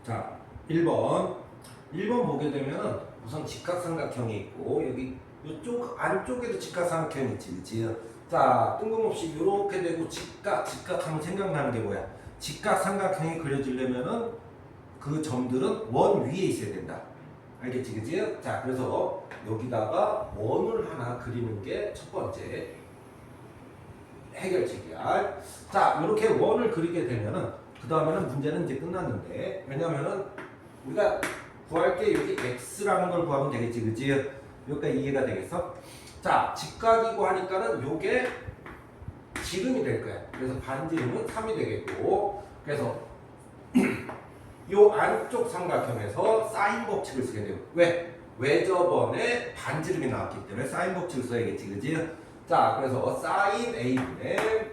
자, 1번. 1번 보게 되면은 우선 직각삼각형이 있고 여기 이쪽 안쪽에도 직각삼각형이 있지, 그치? 자, 뜬금없이 이렇게 되고 직각하면 생각나는 게 뭐야? 직각삼각형이 그려지려면은 그 점들은 원 위에 있어야 된다. 알겠지, 그치? 자, 그래서 여기다가 원을 하나 그리는 게 첫 번째 해결책이야. 자, 이렇게 원을 그리게 되면은 그 다음에는 문제는 이제 끝났는데, 왜냐면은 우리가 구할 게 여기 x라는 걸 구하면 되겠지, 그치? 여기까지 이해가 되겠어? 자, 직각이고 하니까는 요게 지름이 될 거야. 그래서 반지름은 3이 되겠고, 그래서 요 안쪽 삼각형에서 사인 법칙을 쓰게 돼요. 왜? 왜 저번에 반지름이 나왔기 때문에 사인 법칙을 써야겠지, 그치? 자, 그래서 사인 a분의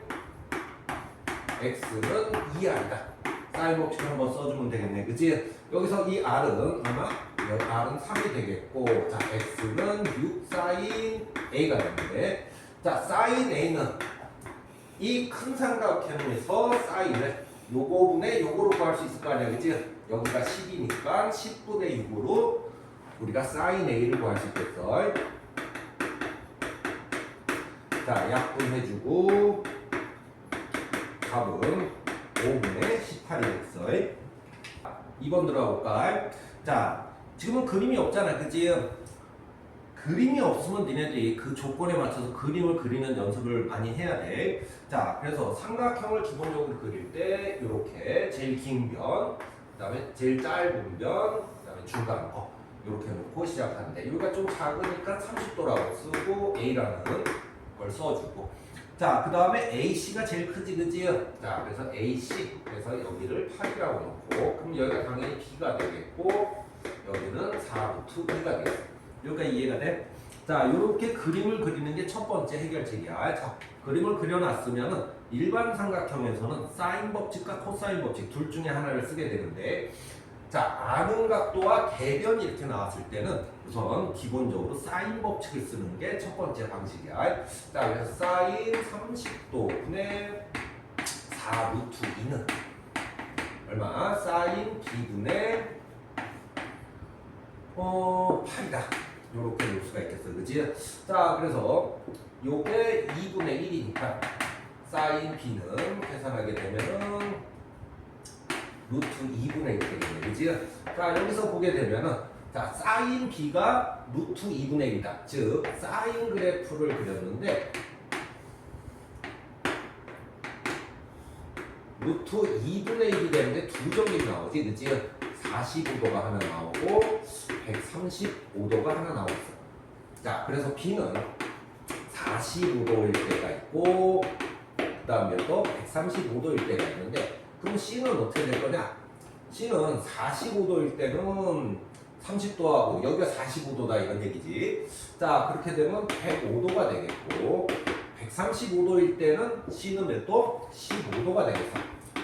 x는 2r이다. 사인 법칙을 한번 써주면 되겠네, 그치? 여기서 이 r은 아마 여기 r은 3이 되겠고, 자, x는 6 사인 a가 되는데, 자, 사인 a는 이 큰 삼각형에서 사인을 요거분의 요거로 구할 수 있을 거 아니야, 그치? 여기가 10이니까 10분의 6으로 우리가 사인 a를 구할 수 있겠어. 자, 약분해주고 답은 5분의 18이 됐어. 2번 들어가볼까? 자, 지금은 그림이 없잖아, 그치? 그림이 없으면 니네들이 그 조건에 맞춰서 그림을 그리는 연습을 많이 해야 돼. 자, 그래서 삼각형을 기본적으로 그릴 때 이렇게 제일 긴 변, 그 다음에 제일 짧은 변, 그 다음에 중간 거 이렇게 놓고 시작하는데, 여기가 좀 작으니까 30도라고 쓰고 A라는 걸 써주고, 자, 그 다음에 AC가 제일 크지, 그지? 자, 그래서 AC, 그래서 여기를 8이라고 놓고, 그럼 여기가 당연히 B가 되겠고, 여기는 4루트 B가 되겠어. 여기까지 이해가 돼? 자, 이렇게 그림을 그리는 게 첫 번째 해결책이야. 자, 그림을 그려놨으면은 일반 삼각형에서는 사인 법칙과 코사인 법칙 둘 중에 하나를 쓰게 되는데, 자, 아는 각도와 대변이 이렇게 나왔을 때는 우선 기본적으로 사인 법칙을 쓰는 게 첫 번째 방식이야. 자, 그래서 사인 30도 분의 4루트 2는 얼마? 사인 b분의 8이다. 요렇게 놓을 수가 있겠어, 그지? 자, 그래서 요게 2분의 1이니까 사인 b는 계산하게 되면은 루트 2분의 1 되겠네, 그지? 자, 여기서 보게 되면은 자, 사인 b가 루트 2분의 1이다. 즉, 사인 그래프를 그렸는데 루트 2분의 1이 되는데 두 점이 나오지, 그지? 45도가 하나 나오고 135도가 하나 나오고 있어. 자, 그래서 b는 45도일 때가 있고 그 다음에 또 135도일 때가 있는데, 그럼 c는 어떻게 될 거냐? c는 45도일 때는 30도하고 여기가 45도다 이런 얘기지. 자, 그렇게 되면 105도가 되겠고, 135도일 때는 c는 몇 도? 15도가 되겠어.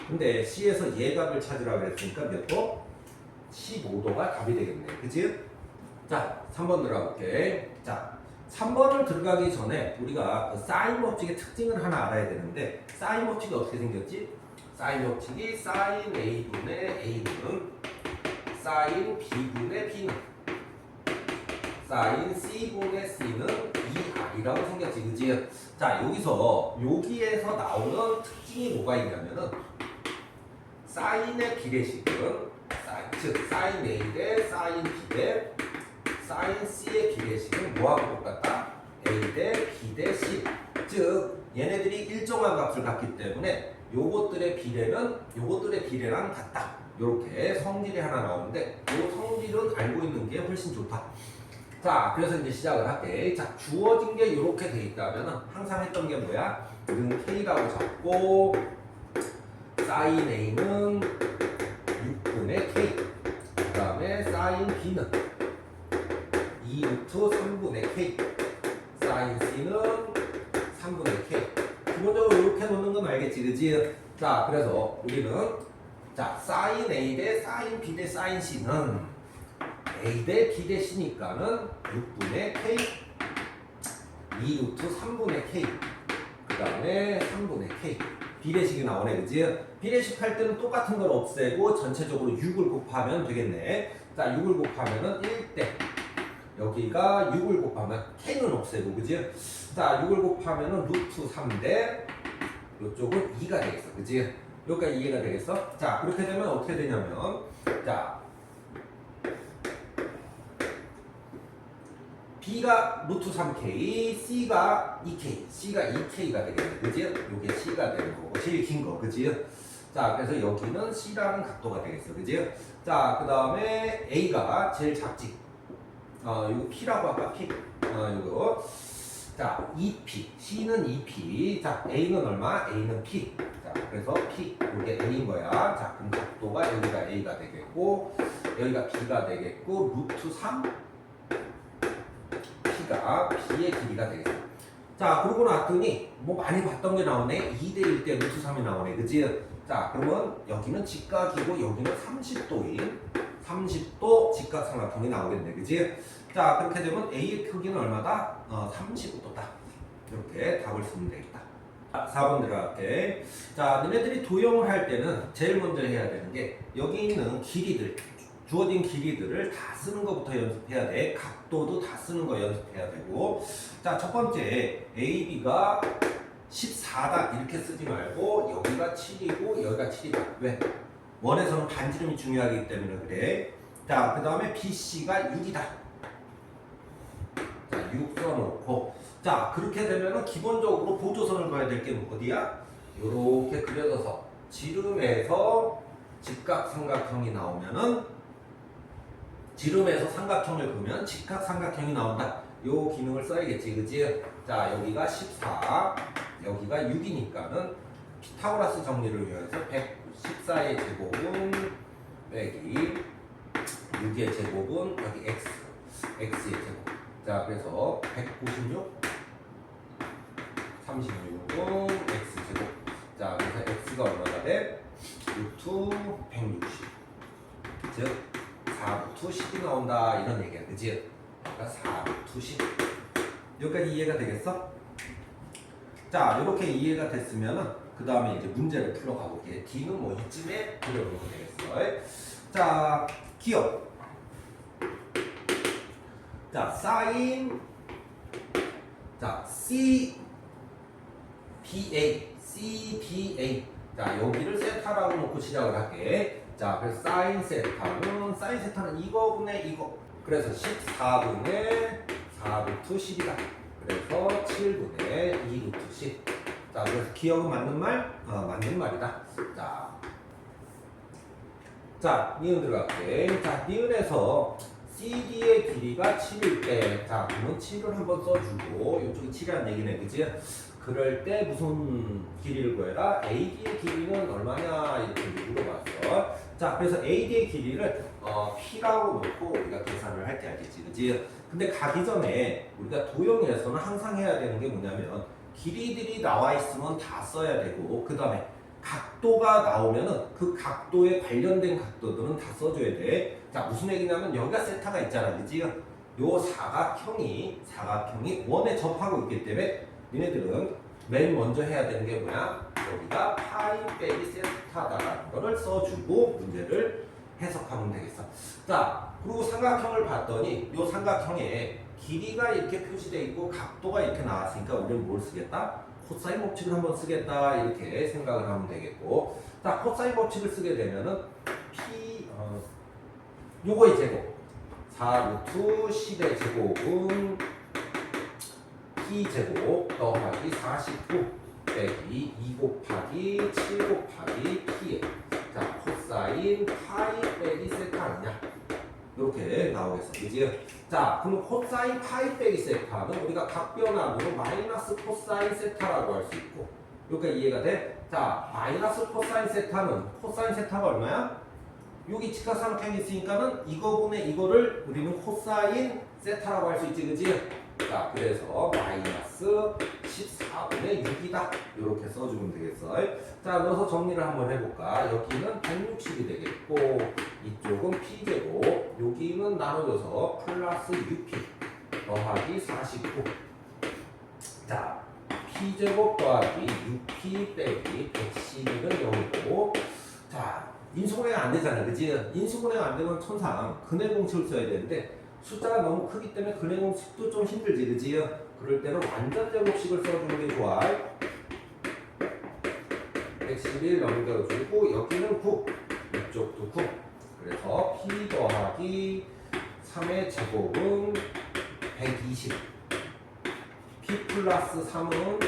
근데 c에서 예값을 찾으라고 그랬으니까 몇 도? 15도가 답이 되겠네, 그치? 자, 3번 들어가볼게. 자, 3번을 들어가기 전에 우리가 그 사인 법칙의 특징을 하나 알아야 되는데, 사인 법칙이 어떻게 생겼지? 사인 법칙이 사인 a분의 a는 사인 b분의 b는 사인 c분의 c는 2r이라고 생겼지, 그치? 자, 여기에서 나오는 특징이 뭐가 있냐면은, 사인의 비례식은 즉 사인 A 대 사인 B 대 사인 C의 비례식은 뭐하고 똑같다? A 대 B 대 C. 즉 얘네들이 일정한 값을 갖기 때문에 요것들의 비례는 요것들의 비례랑 같다. 요렇게 성질이 하나 나오는데, 요 성질은 알고 있는 게 훨씬 좋다. 자, 그래서 이제 시작을 할게. 자, 주어진 게 요렇게 돼 있다면 항상 했던 게 뭐야? 는 K라고 잡고 사인 A는 6분의 K, 그 다음에 사인 B는 2루트 3분의 K, 사인 C는 3분의 K. 기본적으로 이렇게 놓는 건 알겠지, 그치? 자, 그래서 우리는 자, 사인 A 대 사인 B 대 사인 C는 A 대 B 대 C니까는 6분의 K, 2루트 3분의 K, 그 다음에 3분의 K. 비례식이 나오네, 그지? 비례식 할 때는 똑같은 걸 없애고 전체적으로 6을 곱하면 되겠네. 자, 6을 곱하면은 1대. 여기가 6을 곱하면 k는 없애고, 그지? 자, 6을 곱하면은 루트 3대. 이쪽은 2가 되겠어, 그지? 여기까지 이해가 되겠어? 자, 그렇게 되면 어떻게 되냐면, 자, B가 루트 3K, C가 2K, C가 2K가 되겠네, 그지? 요게 C가 되는 거고, 제일 긴 거, 그지? 자, 그래서 여기는 C라는 각도가 되겠어, 그지? 자, 그 다음에 A가 제일 작지. 이거 P라고 할까? P. 이거. 자, 2P. C는 2P. 자, A는 얼마? A는 P. 자, 그래서 P. 이게 A인 거야. 자, 그럼 각도가 여기가 A가 되겠고, 여기가 B가 되겠고, 루트 3. P가 B의 길이가 되겠어. 자, 그러고 났더니 뭐 많이 봤던 게 나오네. 2대1 대 루트 3이 나오네. 그치? 자, 그러면 여기는 직각이고 여기는 30도인 30도 직각삼각형이 나오겠네. 그치? 자, 그렇게 되면 A의 크기는 얼마다? 35도다. 이렇게 답을 쓰면 되겠다. 4번 들어갈게. 자, 너네들이 도형을 할 때는 제일 먼저 해야 되는 게 여기 있는 길이들, 주어진 길이들을 다 쓰는 것부터 연습해야 돼. 각도도 다 쓰는 거 연습해야 되고. 자, 첫 번째 AB가 14다 이렇게 쓰지 말고 여기가 7이고 여기가 7이다. 왜? 원에서는 반지름이 중요하기 때문에 그래. 자, 그 다음에 BC가 6이다. 자, 6 써놓고. 자, 그렇게 되면은 기본적으로 보조선을 그어야 될 게 어디야? 요렇게 그려져서 지름에서 직각삼각형이 나오면은 지름에서 삼각형을 그으면 직각삼각형이 나온다. 요 기능을 써야겠지, 그치? 자, 여기가 14, 여기가 6이니까는 피타고라스 정리를 위해서 114의 제곱은 빼기 6의 제곱은 여기 x의 제곱. 자, 그래서 196, 36은 x제곱. 자, 그래서 x가 얼마가 돼? 루트 160. 즉 4루트 10이 나온다 이런 얘기야, 그치? 그러니까 4루트 10. 여기까지 이해가 되겠어? 자, 이렇게 이해가 됐으면은 그 다음에 이제 문제를 풀어가 볼게. D는 뭐 이쯤에 그려보면 되겠어. 자, 기억. 자, 사인. 자, CBA. 자, 여기를 세타라고 놓고 시작을 할게. 자, 그래서 사인 세타는 이거분의 이거. 그래서 14분의 4루트 10이다. 그래서 7분의 2루트 10. 자, 그래서 기억은 맞는 말? 맞는 말이다. 자, 니은 들어갈게. 자, 니은에서 CD의 길이가 7일 때, 자, 그러면 7을 한번 써주고, 이쪽이 7이라는 얘기네, 그치? 그럴 때 무슨 길이를 구해라? AD의 길이는 얼마냐? 이렇게 물어봤어. 자, 그래서 AD의 길이를 P라고 놓고 우리가 계산을 할 때 알겠지, 그치? 근데 가기 전에 우리가 도형에서는 항상 해야 되는 게 뭐냐면 길이들이 나와 있으면 다 써야 되고, 그 다음에 각도가 나오면은 그 각도에 관련된 각도들은 다 써줘야 돼. 자, 무슨 얘기냐면 여기가 세타가 있잖아, 그치? 요 사각형이 원에 접하고 있기 때문에 니네들은 맨 먼저 해야 되는 게 뭐야? 여기가 파이 빼기 세타다라는 거를 써주고 문제를 해석하면 되겠어. 자, 그리고 삼각형을 봤더니 요 삼각형에 길이가 이렇게 표시되어 있고 각도가 이렇게 나왔으니까 우리는 뭘 쓰겠다? 코사인 법칙을 한번 쓰겠다 이렇게 생각을 하면 되겠고. 자, 코사인 법칙을 쓰게 되면은 요거의 제곱 4루트 10의 제곱은 P제곱 더하기 49 빼기 2 곱하기 7 곱하기 P에 자, 코사인 파이 빼기 세타 아니냐? 이렇게 나오겠어, 그지? 자, 그럼 코사인 파이 빼기 세타는 우리가 각변환으로 마이너스 코사인 세타라고 할 수 있고, 여기까지 이해가 돼? 자, 마이너스 코사인 세타는 코사인 세타가 얼마야? 여기 직각삼각형이 있으니까는 이거분의 이거를 우리는 코사인 세타라고 할 수 있지, 그지? 자, 그래서 마이너스 14분의 6이다. 이렇게 써주면 되겠어. 자, 넣어서 정리를 한번 해볼까? 여기는 160이 되겠고, 이쪽은 P제곱, 여기는 나눠져서 플러스 6P 더하기 49. 자, P제곱 더하기 6P 빼기 112는 0이고, 자, 인수분해가 안 되잖아. 그치? 인수분해가 안 되면 천상 근해공식을 써야 되는데, 숫자가 너무 크기 때문에 근해공식도 좀 힘들지. 그치? 그럴 때는 완전 제곱식을 써주는 게 좋아. 111 넘겨주고, 여기는 9, 이쪽도 9. 그래서 P 더하기 3의 제곱은 120. P 플러스 3은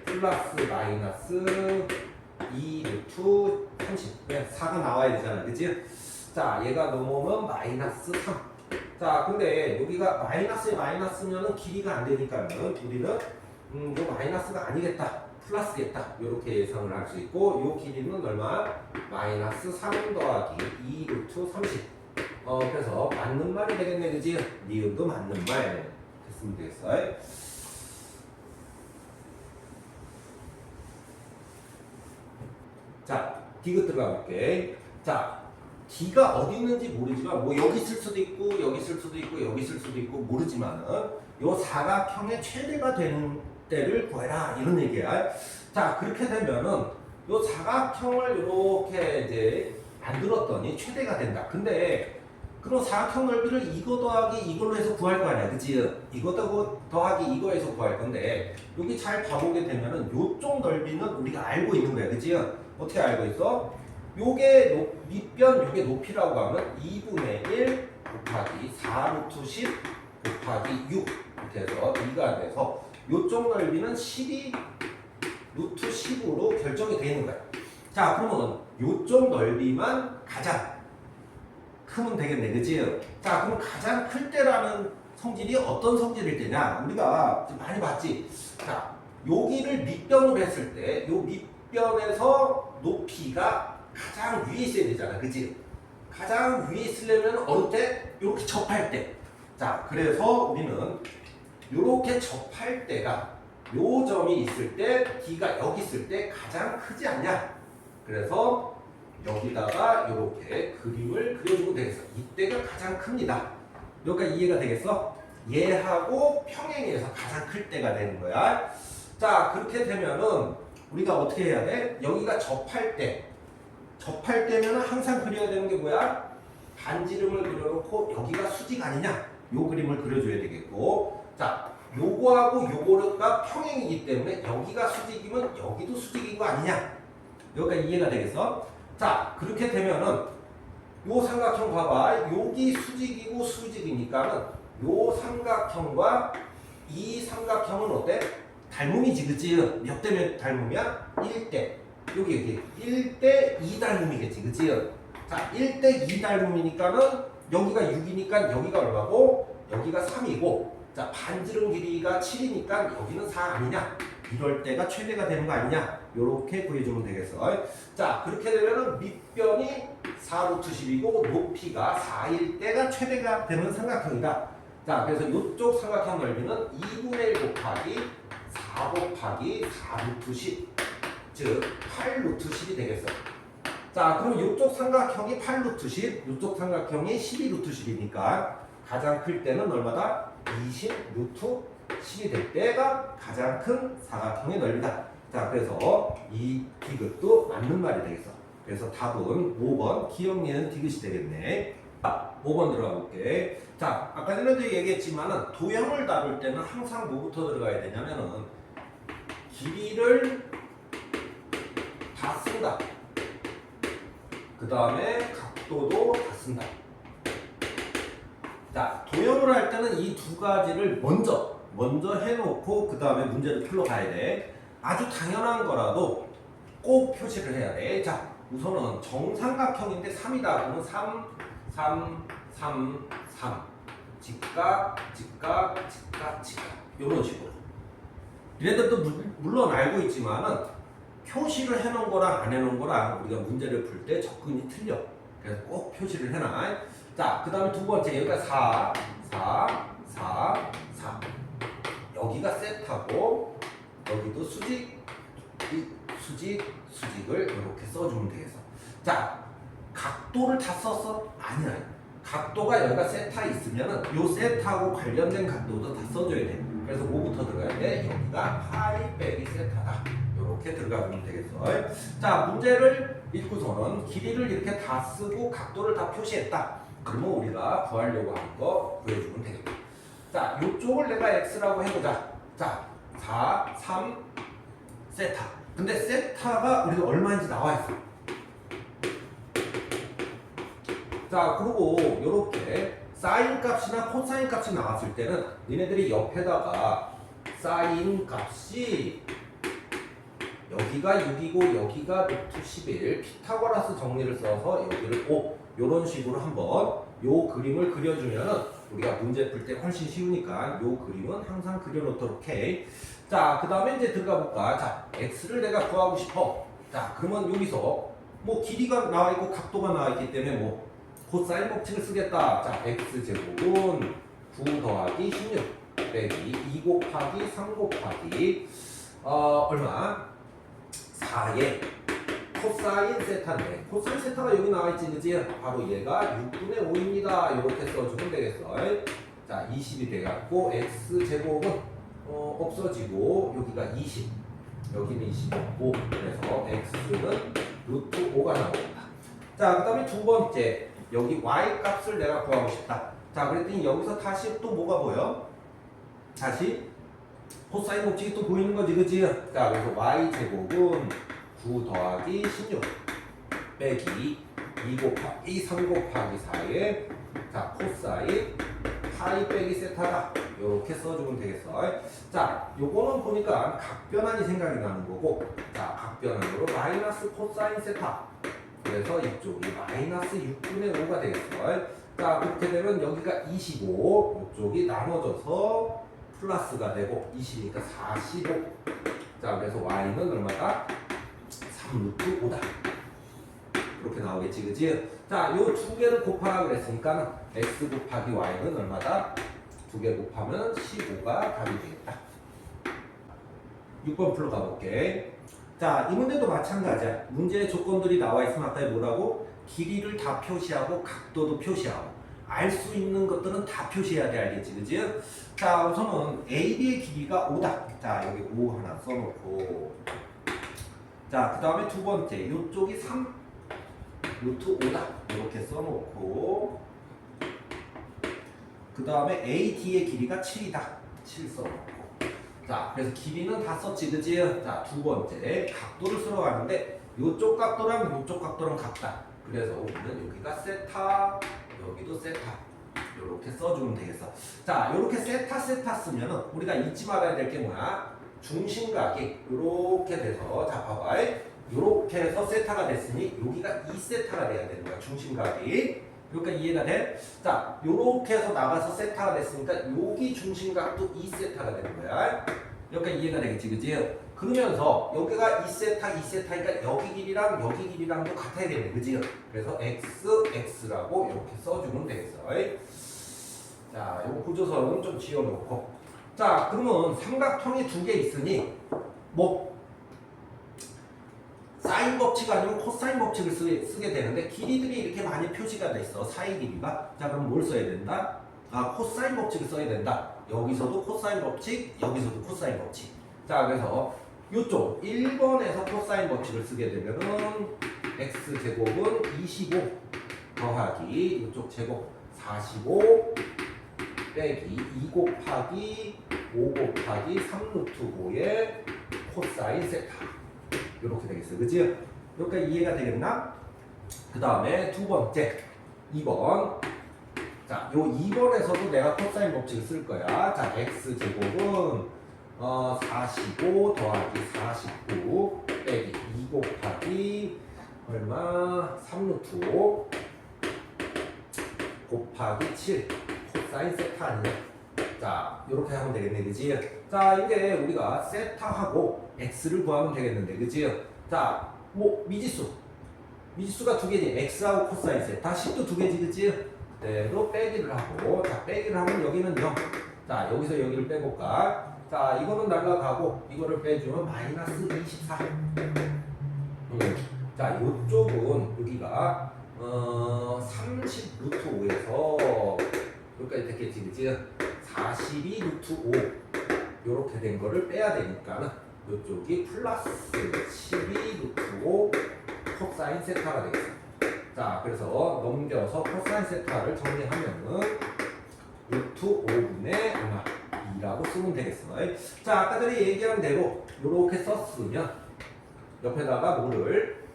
플러스 마이너스 2 루트 30. 4가 나와야 되잖아. 그치? 자, 얘가 넘어오면 마이너스 3. 자, 근데 여기가 마이너스면은 길이가 안 되니까는 우리는 요 마이너스가 아니겠다. 플러스겠다. 이렇게 예상을 할 수 있고, 요 길이는 얼마? 마이너스 3 더하기 2 루트 30. 그래서 맞는 말이 되겠네. 그치? 니은도 맞는 말. 됐으면 되겠어. 자, D가 들어가 볼게. 자, D가 어디 있는지 모르지만, 뭐 여기 있을 수도 있고, 여기 있을 수도 있고, 여기 있을 수도 있고, 모르지만은, 요 사각형의 최대가 되는 때를 구해라. 이런 얘기야. 자, 그렇게 되면은, 요 사각형을 이렇게 이제 만들었더니 최대가 된다. 근데, 그럼 사각형 넓이를 이거 더하기 이걸로 해서 구할 거 아니야. 그치? 이거 더하기 이거 해서 구할 건데, 여기 잘 봐보게 되면은, 요쪽 넓이는 우리가 알고 있는 거야. 그치? 어떻게 알고 있어? 요게 밑변, 요게 높이라고 하면 2분의 1 곱하기 4 루트 10 곱하기 6 이렇게 해서 2가 돼서 요쪽 넓이는 12 루트 10으로 결정이 되어 있는 거야. 자, 그러면 요쪽 넓이만 가장 크면 되겠네. 그치? 자, 그럼 가장 클 때라는 성질이 어떤 성질일 때냐? 우리가 많이 봤지? 자, 여기를 밑변으로 했을 때, 요 밑변에서 높이가 가장 위에 있어야 되잖아. 그치? 가장 위에 있으려면 어느 때? 이렇게 접할 때. 자, 그래서 우리는 이렇게 접할 때가 요 점이 있을 때, D가 여기 있을 때 가장 크지 않냐? 그래서 여기다가 이렇게 그림을 그려주면 되겠어. 이때가 가장 큽니다. 여기가 이해가 되겠어? 얘하고 평행해서 가장 클 때가 되는 거야. 자, 그렇게 되면은 우리가 어떻게 해야 돼? 여기가 접할 때면은 항상 그려야 되는 게 뭐야? 반지름을 그려놓고 여기가 수직 아니냐? 요 그림을 그려줘야 되겠고, 자, 요거하고 요거가 평행이기 때문에 여기가 수직이면 여기도 수직인 거 아니냐? 여기가 이해가 되겠어? 자, 그렇게 되면은 요 삼각형 봐봐. 여기 수직이고 수직이니까는 요 삼각형과 이 삼각형은 어때? 닮음이지, 그치? 몇 대 몇 닮음이야? 1대. 여기 1대 2 닮음이겠지, 그치? 자, 1대 2 닮음이니까는 여기가 6이니까 여기가 얼마고? 여기가 3이고, 자, 반지름 길이가 7이니까 여기는 4 아니냐? 이럴 때가 최대가 되는 거 아니냐? 요렇게 구해주면 되겠어. 자, 그렇게 되면은 밑변이 4 루트 10이고 높이가 4일 때가 최대가 되는 삼각형이다. 자, 그래서 이쪽 삼각형 넓이는 2분의 1 곱하기 4 곱하기 4 루트 10, 즉 8 루트 10이 되겠어. 자, 그럼 이쪽 삼각형이 8 루트 10, 이쪽 삼각형이 12 루트 10이니까 가장 클 때는 얼마다? 20 루트 10이 될 때가 가장 큰 사각형의 넓이다. 자, 그래서 이 디귿도 맞는 말이 되겠어. 그래서 답은 5번 기억 니은 디귿이 되겠네. 자, 5번 들어가 볼게. 자, 아까 전에도 얘기했지만은 도형을 다룰 때는 항상 뭐부터 들어가야 되냐면은 길이를 다 쓴다. 그 다음에 각도도 다 쓴다. 자, 도형을 할 때는 이 두 가지를 먼저 해놓고 그 다음에 문제를 풀러 가야 돼. 아주 당연한 거라도 꼭 표시를 해야 돼. 자, 우선은 정삼각형인데 3이다. 그러면 3, 3, 3, 3. 직각, 직각, 직각, 직각. 이런 식으로. 얘네들도 물론 알고 있지만은 표시를 해놓은 거랑 안 해놓은 거랑 우리가 문제를 풀 때 접근이 틀려. 그래서 꼭 표시를 해놔. 자, 그 다음에 두 번째 여기가 4, 4, 4, 4. 여기가 세트하고 여기도 수직, 수직, 수직을 이렇게 써주면 되겠어. 자, 각도를 다 썼어? 아니야. 각도가 여기가 세타 있으면은 요 세타하고 관련된 각도도 다 써줘야 돼. 그래서 뭐부터 들어가야 돼? 여기가 파이 빼기 세타다. 이렇게 들어가면 되겠어. 자, 문제를 읽고서는 길이를 이렇게 다 쓰고 각도를 다 표시했다. 그러면 우리가 구하려고 하는 거 구해주면 되겠다. 자, 요쪽을 내가 x라고 해보자. 자, 4, 3, 세타. 근데 세타가 우리가 얼마인지 나와 있어. 자, 그리고 요렇게 사인 값이나 코사인 값이 나왔을 때는 니네들이 옆에다가 사인 값이 여기가 6이고 여기가 루트 11 피타고라스 정리를 써서 여기를 5 요런 식으로 한번 요 그림을 그려주면은 우리가 문제 풀 때 훨씬 쉬우니까 요 그림은 항상 그려놓도록 해. 자, 그 다음에 이제 들어가 볼까. 자, x를 내가 구하고 싶어. 자, 그러면 여기서 뭐 길이가 나와 있고 각도가 나와 있기 때문에 뭐 코사인 법칙을 쓰겠다. 자, x제곱은 9 더하기 16 빼기 2 곱하기 3 곱하기 얼마? 4에 코사인 세타인데 코사인 세타가 여기 나와 있지, 그지? 바로 얘가 6분의 5입니다. 이렇게 써주면 되겠어. 자, 20이 돼갖고 x제곱은 없어지고 여기가 20, 여기는 25. 그래서 x는 루트 5가 나옵니다. 자, 그 다음에 두 번째 여기 y 값을 내가 구하고 싶다. 자, 그랬더니 여기서 다시 또 뭐가 보여? 다시 코사인 법칙이 또 보이는 거지, 그지? 자, 그래서 y제곱은 9 더하기 16 빼기 2 곱하기 3 곱하기 4에 자, 코사인 파이 빼기 세타다. 요렇게 써주면 되겠어. 자, 요거는 보니까 각변환이 생각이 나는 거고, 자, 각변환으로 마이너스 코사인 세타. 그래서 이쪽이 마이너스 6분의 5가 되겠어. 자, 그렇게 되면 여기가 25, 이쪽이 나눠져서 플러스가 되고 20이니까 45. 자, 그래서 y는 얼마다? 3루트 5다. 이렇게 나오겠지, 그지? 자, 요 두 개를 곱하라 그랬으니까 x 곱하기 y는 얼마다? 두 개 곱하면 15가 답이 되겠다. 6번 풀러 가볼게. 자, 이 문제도 마찬가지야. 문제의 조건들이 나와 있으면 아까 뭐라고? 길이를 다 표시하고 각도도 표시하고 알 수 있는 것들은 다 표시해야 돼, 알겠지, 그지? 자, 우선은 AB의 길이가 5다. 자, 여기 5 하나 써놓고, 자, 그 다음에 두 번째 이쪽이 3 루트 5다. 이렇게 써놓고, 그 다음에 AD의 길이가 7이다. 7 써놓고. 자, 그래서 길이는 다 썼지, 그지? 자, 두 번째 각도를 쓰러 가는데 이쪽 각도랑 이쪽 각도랑 같다. 그래서 우리는 여기가 세타, 여기도 세타. 이렇게 써주면 되겠어. 자, 이렇게 세타 쓰면은 우리가 잊지 말아야 될 게 뭐야? 중심각이 이렇게 돼서, 자, 봐봐. 이렇게 해서 세타가 됐으니 여기가 2세타가 돼야 되는 거야, 중심각이. 그러니까 이해가 돼? 자, 요렇게 해서 나가서 세타가 됐으니까 여기 중심각도 2세타가 되는 거야. 여기가 이해가 되겠지, 그지? 그러면서 여기가 2세타, 2세타니까 여기 길이랑 여기 길이랑도 같아야겠네, 그지? 그래서 x, x라고 이렇게 써주면 되겠어. 자, 요거 구조선은 좀 지워놓고. 자, 그러면 삼각형이 두 개 있으니 뭐 사인 법칙 아니면 코사인 법칙을 쓰게 되는데 길이들이 이렇게 많이 표시가 돼 있어, 사이 길이가. 자, 그럼 뭘 써야 된다? 아, 코사인 법칙을 써야 된다. 여기서도 코사인 법칙, 여기서도 코사인 법칙. 자, 그래서 이쪽 1번에서 코사인 법칙을 쓰게 되면은 x제곱은 25 더하기 이쪽 제곱 45 빼기 2 곱하기 5 곱하기 3루트 5의 코사인 세타. 이렇게 되겠어요, 그치? 여기까지 이해가 되겠나? 그 다음에 두 번째 2번. 자, 요 2번에서도 내가 코사인 법칙을 쓸 거야. 자, x제곱은 45 더하기 49 빼기 2 곱하기 얼마? 3루트 5 곱하기 7 코사인 세타 아니냐? 자, 이렇게 하면 되겠네, 그지? 자, 이제 우리가 세타하고 x를 구하면 되겠는데, 그지? 자, 뭐 미지수가 두 개지. x하고 코사인 세타. 식도 두 개지, 그지? 그대로 빼기를 하고, 자, 빼기를 하면 여기는 0. 자, 여기서 여기를 빼볼까? 자, 이거는 날라가고 이거를 빼주면 마이너스 24. 자, 요쪽은 여기가 30 루트 5에서 여기까지 됐겠지, 그치? 42 루트 5 요렇게 된 거를 빼야 되니까는 이쪽이 플러스 12 루트 5 코사인 세타가 되겠어. 자, 그래서 넘겨서 코사인 세타를 정리하면은 루트 5분의 얼마? 2라고 쓰면 되겠어. 자, 아까 전에 얘기한 대로 요렇게 썼으면 옆에다가 뭐를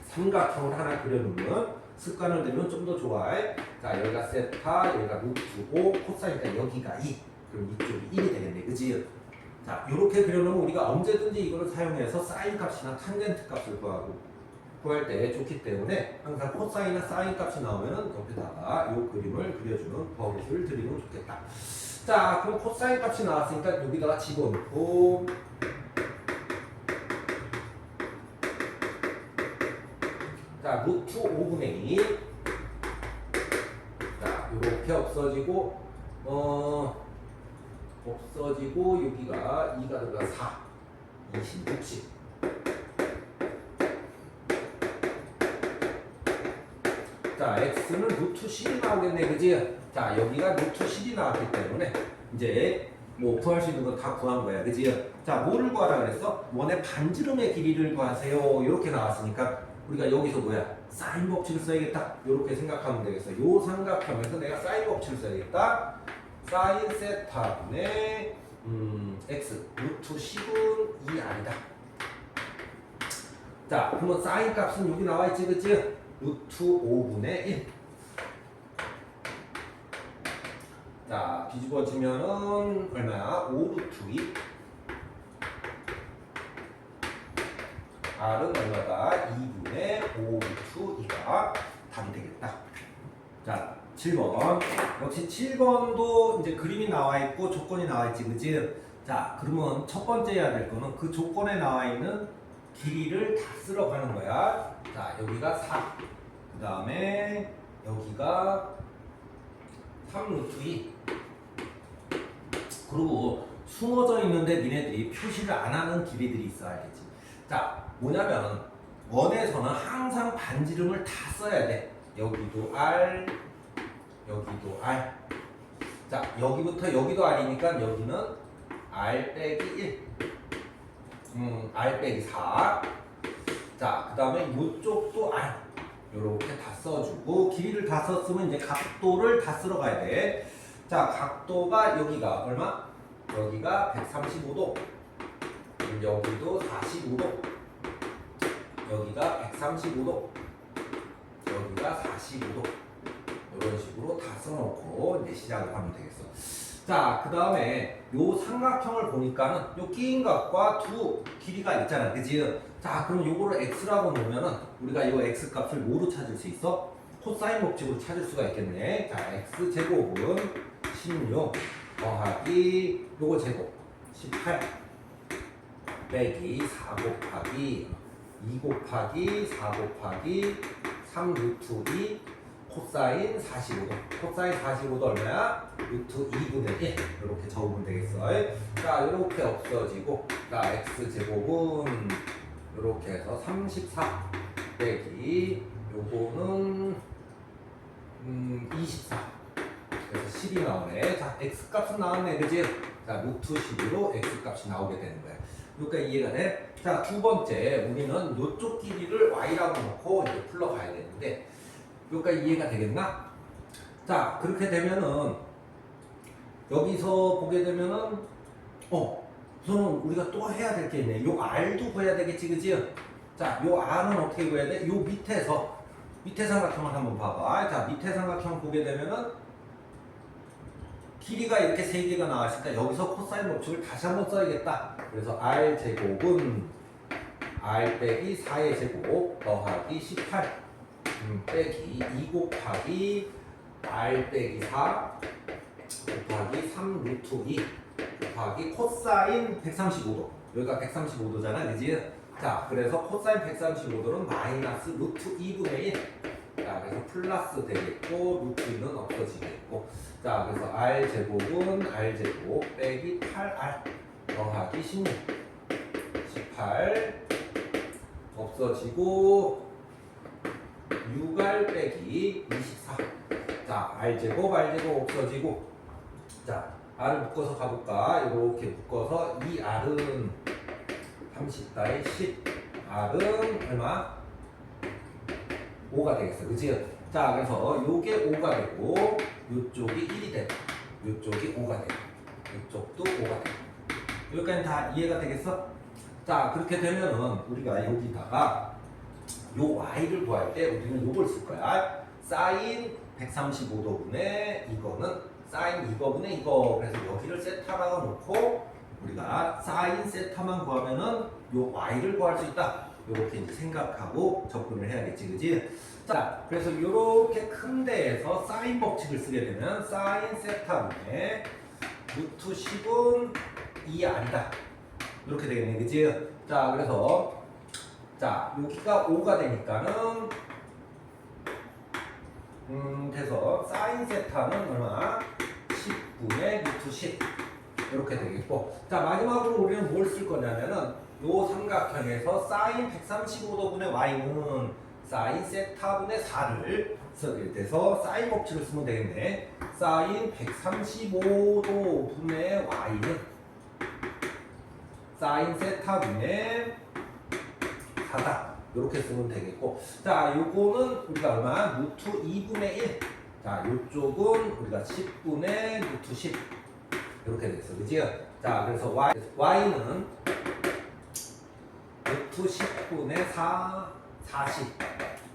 삼각형을 하나 그려놓으면 습관을 들면 좀 더 좋아. 자, 여기가 세타, 여기가 루트 5, 코사인이니까 여기가 2. 그럼 이쪽이 1이 되겠네, 그지? 자, 이렇게 그려놓으면 우리가 언제든지 이거를 사용해서 사인 값이나 탄젠트 값을 구할 때 좋기 때문에 항상 코사인이나 사인 값이 나오면은 옆에다가 이 그림을 그려주는 버릇을 들이면 좋겠다. 자, 그럼 코사인 값이 나왔으니까 여기다가 집어넣고 자, 루트 5분의 2. 자, 요렇게 없어지고 여기가 2가 들어가 4 20 60. 자, x는 루트 10이 나오겠네, 그지? 자, 여기가 루트 10이 나왔기 때문에 이제 뭐 구할 수 있는 건 다 구한 거야, 그지? 자, 뭐를 구하라 그랬어? 원의 반지름의 길이를 구하세요. 이렇게 나왔으니까 우리가 여기서 뭐야? 사인 법칙을 써야겠다. 이렇게 생각하면 되겠어. 요 삼각형에서 내가 사인 법칙을 써야겠다. 사인 세타분의 x 루트 10은 2 아니다. 자, 그러면 사인 값은 여기 나와 있지, 그치? 루트 5분의 1. 자, 뒤집어지면은 얼마야? 5 루트 2. R은 얼마다? 2분의 5 루트 2가 답이 되겠다. 자, 7번. 역시 7번도 이제 그림이 나와 있고 조건이 나와 있지, 그치? 자, 그러면 첫 번째 해야 될 거는 그 조건에 나와 있는 길이를 다 쓸어 가는 거야. 자, 여기가 4. 그 다음에 여기가 3 루트 2. 그리고 숨어져 있는데 니네들이 표시를 안 하는 길이들이 있어, 알겠지? 자, 뭐냐면 원에서는 항상 반지름을 다 써야 돼. 여기도 R, 여기도 R. 자, 여기부터 여기도 R이니까 여기는 R 빼기 1. R 빼기 4. 자, 그 다음에 이쪽도 R. 요렇게 다 써주고 길이를 다 썼으면 이제 각도를 다 쓸어 가야 돼. 자, 각도가 여기가 얼마? 여기가 135도. 여기도 45도. 여기가 135도. 여기가 45도. 이런 식으로 다 써놓고 이제 시작을 하면 되겠어. 자, 그 다음에 요 삼각형을 보니까는 요 끼인 값과 두 길이가 있잖아, 그지? 자, 그럼 요거를 x라고 놓으면은 우리가 요 x 값을 뭐로 찾을 수 있어? 코사인 법칙으로 찾을 수가 있겠네. 자, x 제곱은 16 더하기 요거 제곱 18 빼기 4 곱하기 2 곱하기 4 곱하기 3 루트 2 코사인 45도. 코사인 45도 얼마야? 루트 2분의 1. 이렇게 적으면 되겠어. 자, 이렇게 없어지고, 자, x제곱은 이렇게 해서 34 빼기 요거는 24. 그래서 10이 나오네. 자, x값은 나왔네, 그지? 자, 루트 10으로 x값이 나오게 되는 거야. 여기까지 이해가 돼? 자, 두 번째, 우리는 이쪽 길이를 y라고 놓고 이제 풀러가야 되는데, 여기까지 이해가 되겠나? 자, 그렇게 되면은 여기서 보게 되면은 우선은 우리가 또 해야 될 게 있네. 요 R도 구해야 되겠지, 그지? 자, 요 R은 어떻게 구해야 돼? 요 밑에 삼각형을 한번 봐봐. 자, 밑에 삼각형 보게 되면은 길이가 이렇게 세 개가 나왔으니까 여기서 코사인 법칙을 다시 한번 써야겠다. 그래서 R 제곱은 R 빼기 4의 제곱 더하기 18 빼기 2 곱하기 R 빼기 4 곱하기 3 루트 2 곱하기 코사인 135도. 여기가 135도잖아, 그지? 자, 그래서 코사인 135도는 마이너스 루트 2분의 1. 자, 그래서 플러스 되겠고 루트 2는 없어지겠고. 자, 그래서 R 제곱은 R 제곱 빼기 8R 더하기 16 18 없어지고 6R 빼기 24. 자, R제곱, R제곱 없어지고. 자, R을 묶어서 가볼까? 이렇게 묶어서 이 R은 30다에 10. R은 얼마? 5가 되겠어. 그치? 자, 그래서 요게 5가 되고, 요쪽이 1이 되고, 요쪽이 5가 되고, 요쪽도 5가 되고. 여기까지 다 이해가 되겠어? 자, 그렇게 되면은 우리가 여기다가 요 y를 구할 때 우리는 요걸 쓸 거야. 사인 135도분의 이거는 사인 이거분의 이거. 그래서 여기를 세타라고 놓고 우리가 사인 세타만 구하면은 요 y를 구할 수 있다. 요렇게 이제 생각하고 접근을 해야겠지, 그지? 자, 그래서 요렇게 큰 데에서 사인 법칙을 쓰게 되면 사인 세타분의 루트 10은 2r이다. 이렇게 되겠네, 그지? 자, 그래서 자, 여기가 5가 되니까는 그래서 사인 세타는 얼마? 10분의 루트 10 이렇게 되겠고. 자, 마지막으로 우리는 뭘 쓸 거냐면은 요 삼각형에서 사인 135도분의 y는 사인 세타분의 4를 쓰게 돼서 사인 법칙을 쓰면 되겠네. 사인 135도분의 y는 사인 세타분의 4다. 이렇게 쓰면 되겠고. 자, 요거는 우리가 얼마? 루트 2분의 1. 자, 요쪽은 우리가 10분의 루트 10. 이렇게 됐어. 그지? 자, 그래서 y는 루트 10분의 40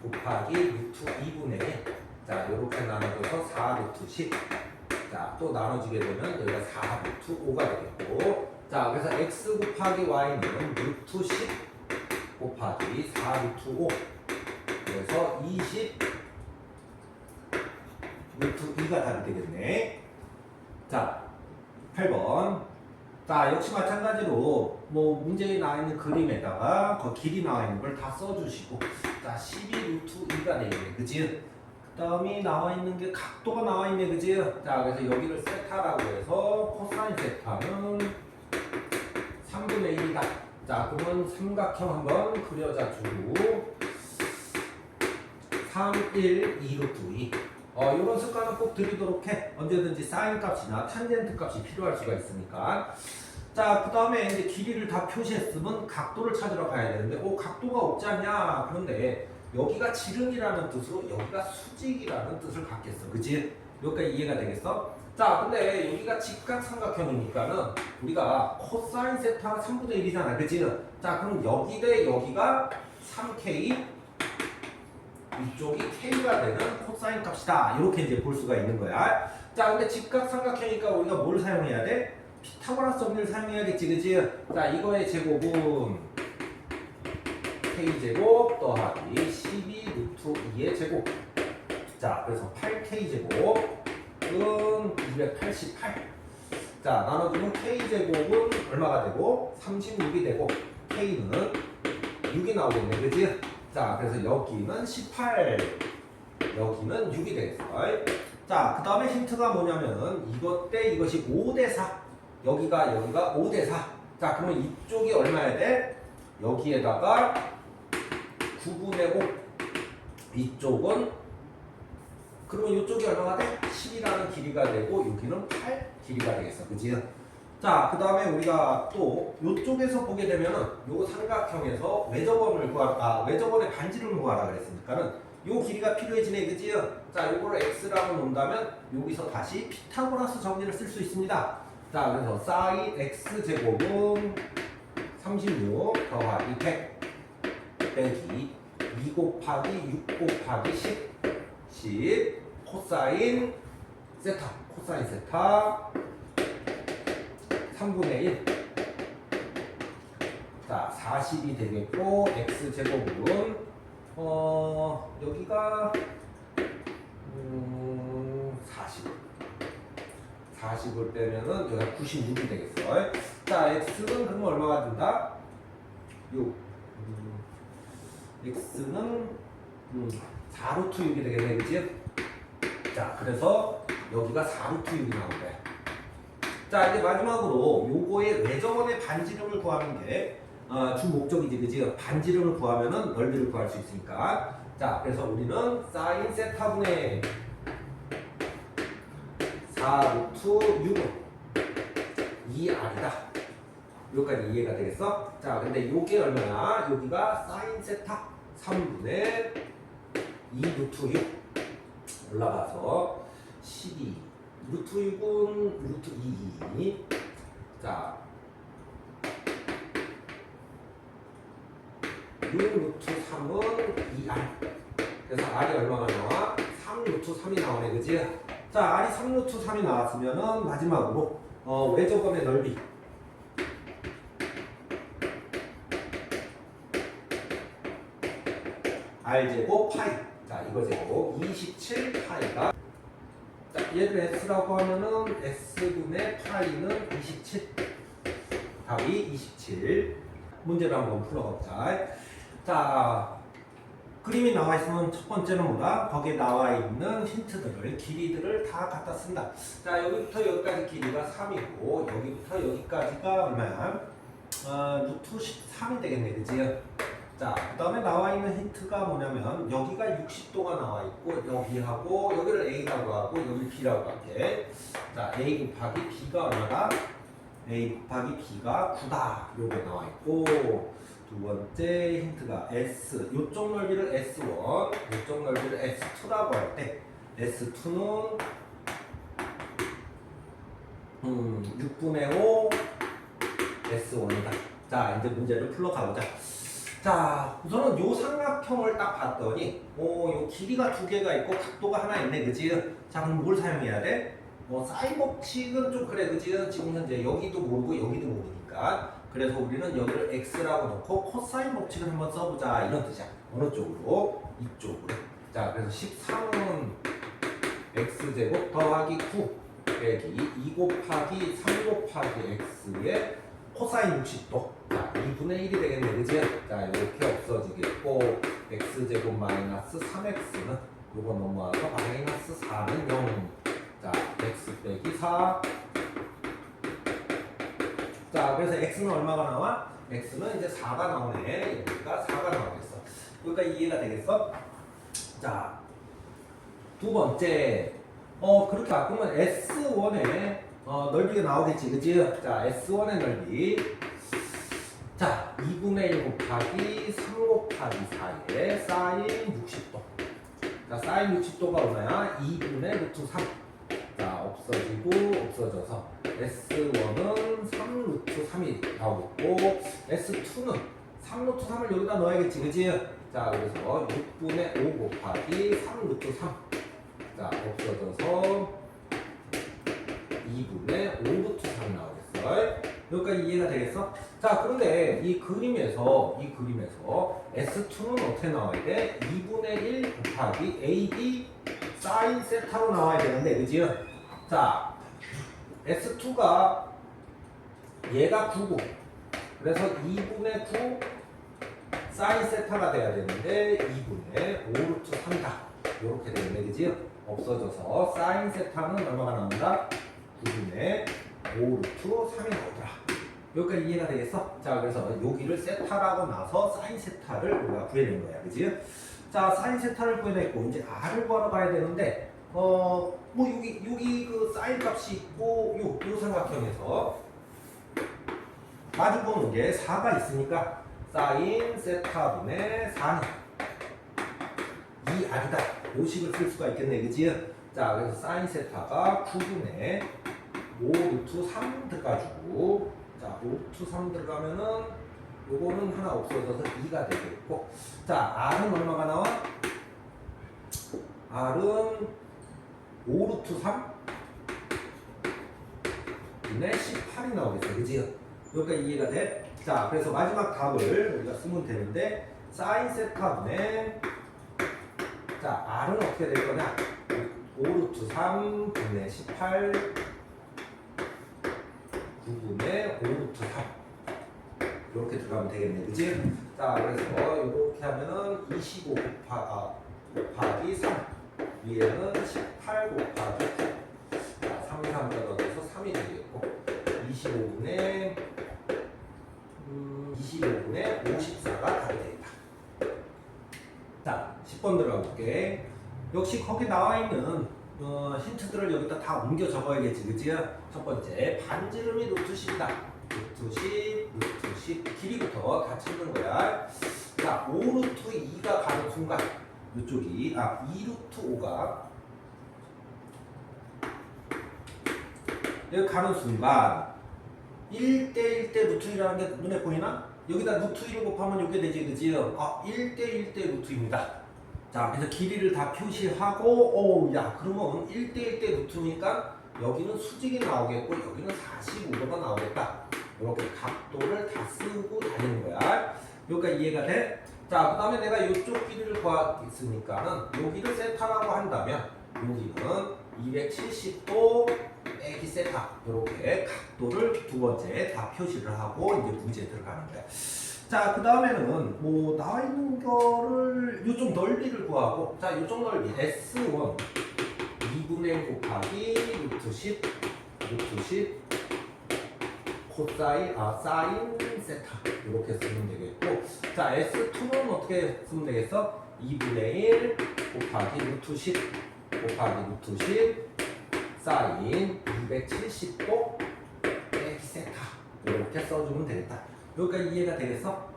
곱하기 루트 2분의 1. 자, 요렇게 나눠줘서 4 루트 10. 자, 또 나눠지게 되면 여기가 4 루트 5가 되겠고. 자, 그래서 x 곱하기 y는 루트 10 곱하기 4 루트 5. 그래서 20 루트 2가 답이 되겠네. 자, 8번. 자, 역시 마찬가지로 뭐 문제에 나와 있는 그림에다가 그 길이 나와 있는 걸 다 써주시고. 자, 12 루트 2가 되겠네. 그치? 그 다음에 나와 있는 게 각도가 나와 있네. 그치? 자, 그래서 여기를 세타라고 해서 코사인 세타는 3분의 1이다. 자, 그러면 삼각형 한번 그려자주고 3, 1, 2 루트 2. 이런 습관은 꼭 들이도록 해. 언제든지 사인 값이나 탄젠트 값이 필요할 수가 있으니까. 자, 그 다음에 이제 길이를 다 표시했으면 각도를 찾으러 가야 되는데, 각도가 없지 않냐? 그런데 여기가 지름이라는 뜻으로 여기가 수직이라는 뜻을 갖겠어. 그치? 여기까지 이해가 되겠어? 자, 근데 여기가 직각삼각형이니까는 우리가 코사인 세타가 3분의 1이잖아. 그치? 자, 그럼 여기 대 여기가 3k, 이쪽이 k가 되는 코사인 값이다. 이렇게 이제 볼 수가 있는 거야. 자, 근데 직각삼각형이니까 우리가 뭘 사용해야 돼? 피타고라스 정리를 사용해야겠지, 그치? 자, 이거의 제곱은 k제곱 더하기 12 루트 2의 제곱. 자, 그래서 8k제곱은 288. 자, 나눠주면 k제곱은 얼마가 되고? 36이 되고, k는 6이 나오겠네, 그치? 자, 그래서 여기는 18, 여기는 6이 되겠어. 자, 그 다음에 힌트가 뭐냐면 이것 대 이것이 5대 4. 여기가 5대 4. 자, 그러면 이쪽이 얼마야 돼? 여기에다가 9분의 5. 이쪽은 그러면 이쪽이 얼마가 돼? 10이라는 길이가 되고 여기는 8 길이가 되겠어. 그지? 자, 그 다음에 우리가 또 이쪽에서 보게 되면은 요 삼각형에서 외접원의 반지름을 구하라 그랬으니까는 요 길이가 필요해지네. 그지? 자, 요거를 x라고 놓는다면 여기서 다시 피타고라스 정리를 쓸 수 있습니다. 자, 그래서 사인 x제곱은 36 더하기 100 빼기 2 곱하기 6 곱하기 10 코사인 세타 3분의 1. 자, 40이 되겠고 x제곱은 여기가 40을 빼면은 여기가 96이 되겠어. 자, x는 그러면 얼마가 된다? 6. x는 4루트 6이 되겠네, 그치? 자, 그래서 여기가 4루트 6이 나온 거야. 자, 이제 마지막으로 요거의 외접원의 반지름을 구하는 게 주 목적이지, 그지? 반지름을 구하면은 넓이를 구할 수 있으니까. 자, 그래서 우리는 사인 세타분의 4 루트 6은 2r이다. 여기까지 이해가 되겠어? 자, 근데 요게 얼마야? 여기가 사인 세타 3분의 2 루트 6 올라가서 12 루트 6은 루트 2. 자, 6 루트 3은 2r. 그래서 r이 얼마가 나와? 3 루트 3이 나오네, 그지? 자, r이 3 루트 3이 나왔으면은 마지막으로 외접원의 넓이 r제곱 파이. 자, 이거 제곱 27 파이가. 자, 얘를 s라고 하면은 s분의 파이는 27. 답이 27. 문제를 한번 풀어보자. 자, 그림이 나와 있으면 첫 번째는 뭐다? 거기에 나와 있는 힌트들을, 길이들을 다 갖다 쓴다. 자, 여기부터 여기까지 길이가 3이고, 여기부터 여기까지가 얼마야? 루트 13이 되겠네, 그지? 자, 그 다음에 나와 있는 힌트가 뭐냐면, 여기가 60도가 나와 있고, 여기하고, 여기를 A라고 하고, 여기를 B라고 할게. 자, A 곱하기 B가 얼마다? A 곱하기 B가 9다. 요게 나와 있고, 두 번째 힌트가 S, 요쪽 넓이를 S1, 요쪽 넓이를 S2라고 할 때 S2는 6분의 5 S1이다. 자, 이제 문제를 풀러 가보자. 자, 우선은 요 삼각형을 딱 봤더니 요 길이가 두 개가 있고 각도가 하나 있네, 그지? 자, 그럼 뭘 사용해야 돼? 사인 법칙은 좀 그래, 그지? 지금 현재 여기도 모르고 여기도 모르니까. 그래서 우리는 여기를 x라고 놓고 코사인 법칙을 한번 써보자, 이런 뜻이야. 어느 쪽으로? 이쪽으로. 자, 그래서 13은 x제곱 더하기 9 빼기 2 곱하기 3 곱하기 x의 코사인 60도. 자, 2분의 1이 되겠네, 그지? 자, 이렇게 없어지겠고, x제곱 마이너스 3x는 요거 넘어와서 마이너스 4는 0. 자, x 빼기 4. 자, 그래서 x는 얼마가 나와? x는 이제 4가 나오네. 여기가 4가 나오겠어. 여기가 이해가 되겠어? 자, 두 번째. 그렇게 바꾸면 S1의 넓이가 나오겠지, 그치? 자, S1의 넓이. 자, 2분의 1 곱하기 3 곱하기 4에 사인 60도. 자, 사인 60도가 얼마야? 2분의 루트 3. 자, 없어지고 없어져서 S1은 3 루트 3이 나오겠고, S2는 3 루트 3을 여기다 넣어야겠지, 그치? 자, 그래서 6분의 5 곱하기 3 루트 3. 자, 없어져서 2분의 5 루트 3이 나오겠어. 여기까지 이해가 되겠어? 자, 그런데 이 그림에서 S2는 어떻게 나와야 돼? 2분의 1 곱하기 AB 사인 세타로 나와야 되는데, 그지? 자, S2가 얘가 9고, 그래서 2분의 9 사인 세타가 돼야 되는데 2분의 5 루트 3이다. 이렇게 되겠네, 그지? 없어져서 사인 세타는 얼마가 나온다? 9분의 5 루트 3이 나오더라. 여기까지 이해가 되겠어? 자, 그래서 여기를 세타라고 나서 사인 세타를 우리가 구해낸 거야, 그지? 자, 사인 세타를 구해냈고, 이제 r을 구하러 가야 되는데, 뭐 여기 그 사인 값이 있고, 요 삼각형에서 마주 보는 게 4가 있으니까 사인 세타분의 4는 2r이다. 요 식을 쓸 수가 있겠네, 그지? 자, 그래서 사인 세타가 9분의 5 루트 3 들어가지고, 자, 5 루트 3 들어가면은 요거는 하나 없어져서 2가 되겠고, 자, r은 얼마가 나와? r은 5 루트 3 분의 18이 나오겠어, 그지? 여기가 이해가 돼? 자, 그래서 마지막 답을 우리가 쓰면 되는데, 사인 세타분의, 자, r은 어떻게 될 거냐? 5 루트 3 분의 18 9분의 5 루트 3 이렇게 들어가면 되겠네, 그치? 자, 그래서 이렇게 하면은 25 곱하기 3 위에는 18 곱하기 9. 자, 3, 3 떨어져서 3이 되겠고, 25분의 54가 답이 되겠다. 자, 10번 볼게. 역시 거기 나와 있는 힌트들을 여기다 다 옮겨 적어야겠지, 그치? 첫 번째, 반지름이 루트 10이다. 루트 10, 루트 10. 길이부터 다 찾는 거야. 자, 5 루트 2가 가는 순간, 이쪽이, 2 루트 5가 여기 가는 순간, 1대 1대 루트 1이라는 게 눈에 보이나? 여기다 루트 1을 곱하면 이게 되지, 그치? 1대 1대 루트입니다. 자, 그래서 길이를 다 표시하고, 야, 그러면 1대 1대 루트니까 여기는 수직이 나오겠고, 여기는 45도가 나오겠다. 이렇게 각도를 다 쓰고 다니는 거야. 여기까지 이해가 돼? 자, 그 다음에 내가 이쪽 길이를 구하겠으니까는 여기를 세타라고 한다면, 여기는 270도 빼기 세타. 이렇게 각도를 두 번째 다 표시를 하고 이제 문제에 들어가는 거야. 자, 그 다음에는 뭐 나와 있는 거를 요쪽 넓이를 구하고, 자, 요쪽 넓이 S1 2분의 1 곱하기 루트 10 코사인 사인 세타 이렇게 쓰면 되겠고, 자, S2는 어떻게 쓰면 되겠어? 2분의 1 곱하기 루트 10 곱하기 루트 10 사인 270도 빼기 세타 이렇게 써주면 되겠다. 여기까지 이해가 되겠어?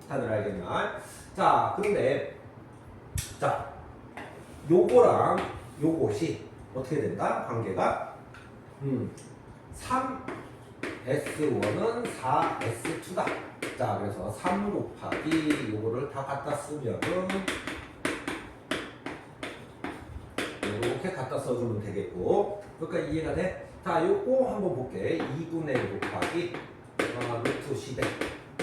다들 알겠나? 자, 그런데 자, 요거랑 요것이 어떻게 된다? 관계가 3S1은 4S2다. 자, 그래서 3 곱하기 요거를 다 갖다 쓰면은 이렇게 갖다 써주면 되겠고, 여기까지 이해가 돼? 자, 요거 한번 볼게. 2분의 1 곱하기 루트 10에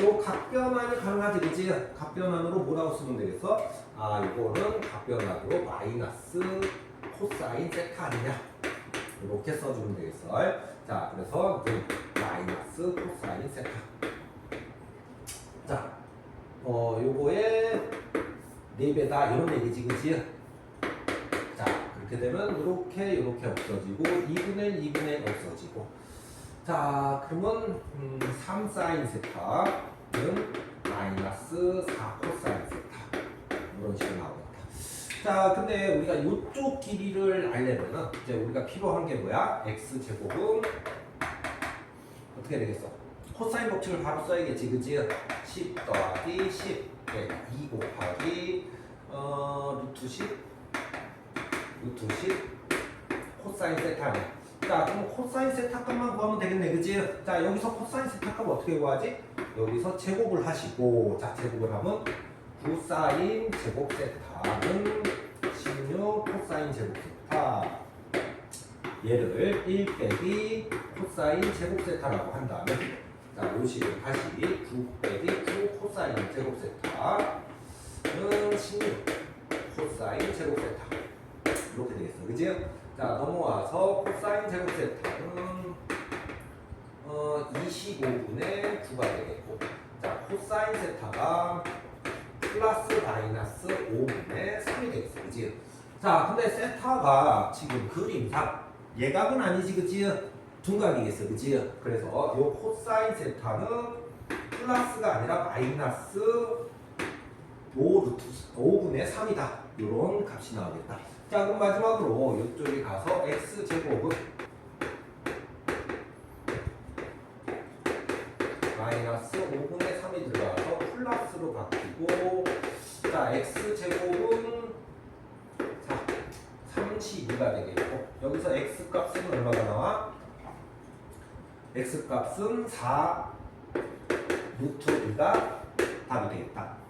요 각변환이 가능하지, 그치? 각변환으로 뭐라고 쓰면 되겠어? 이거는 각변환으로 마이너스 코사인 세타 아니냐? 이렇게 써주면 되겠어. 자, 그래서 마이너스 코사인 세타. 자, 요거의 4배다 이런 얘기지, 그치? 자, 그렇게 되면 이렇게 없어지고 2분의 1, 2분의 1 없어지고, 자, 그러면 3 사인 세타는 마이너스 4 코사인 세타 이런 식으로 나오겠다. 자, 근데 우리가 이쪽 길이를 알려면은 이제 우리가 필요한 게 뭐야? x제곱은 어떻게 되겠어? 코사인 법칙을 바로 써야겠지, 그치? 10 더하기 10 2 곱하기 루트 10 코사인 세타네. 자, 그럼 코사인 세타 값만 구하면 되겠네, 그치? 자, 여기서 코사인 세타 값 어떻게 구하지? 여기서 제곱을 하시고, 자, 제곱을 하면 9 사인 제곱 세타는 16 코사인 제곱 세타. 얘를 1 빼기 코사인 제곱 세타라고 한다면, 자, 요 식을 다시 9 빼기 9 코사인 제곱 세타는 16 코사인 제곱 세타. 이렇게 되겠어, 그치? 자, 넘어와서 코사인 제곱 세타는 25분의 9가 되겠고, 자, 코사인 세타가 플러스 마이너스 5분의 3이 되겠어, 그치? 자, 근데 세타가 지금 그림상 예각은 아니지, 그치? 둔각이겠어, 그치? 그래서 요 코사인 세타는 플러스가 아니라 마이너스 5분의 3이다. 이런 값이 나오겠다. 자, 그럼 마지막으로 이쪽에 가서 x제곱은 마이너스 5분의 3이 들어가서 플러스로 바뀌고, 자, x제곱은 32가 되겠고, 여기서 x값은 얼마가 나와? x값은 4 루트 2가 답이 되겠다.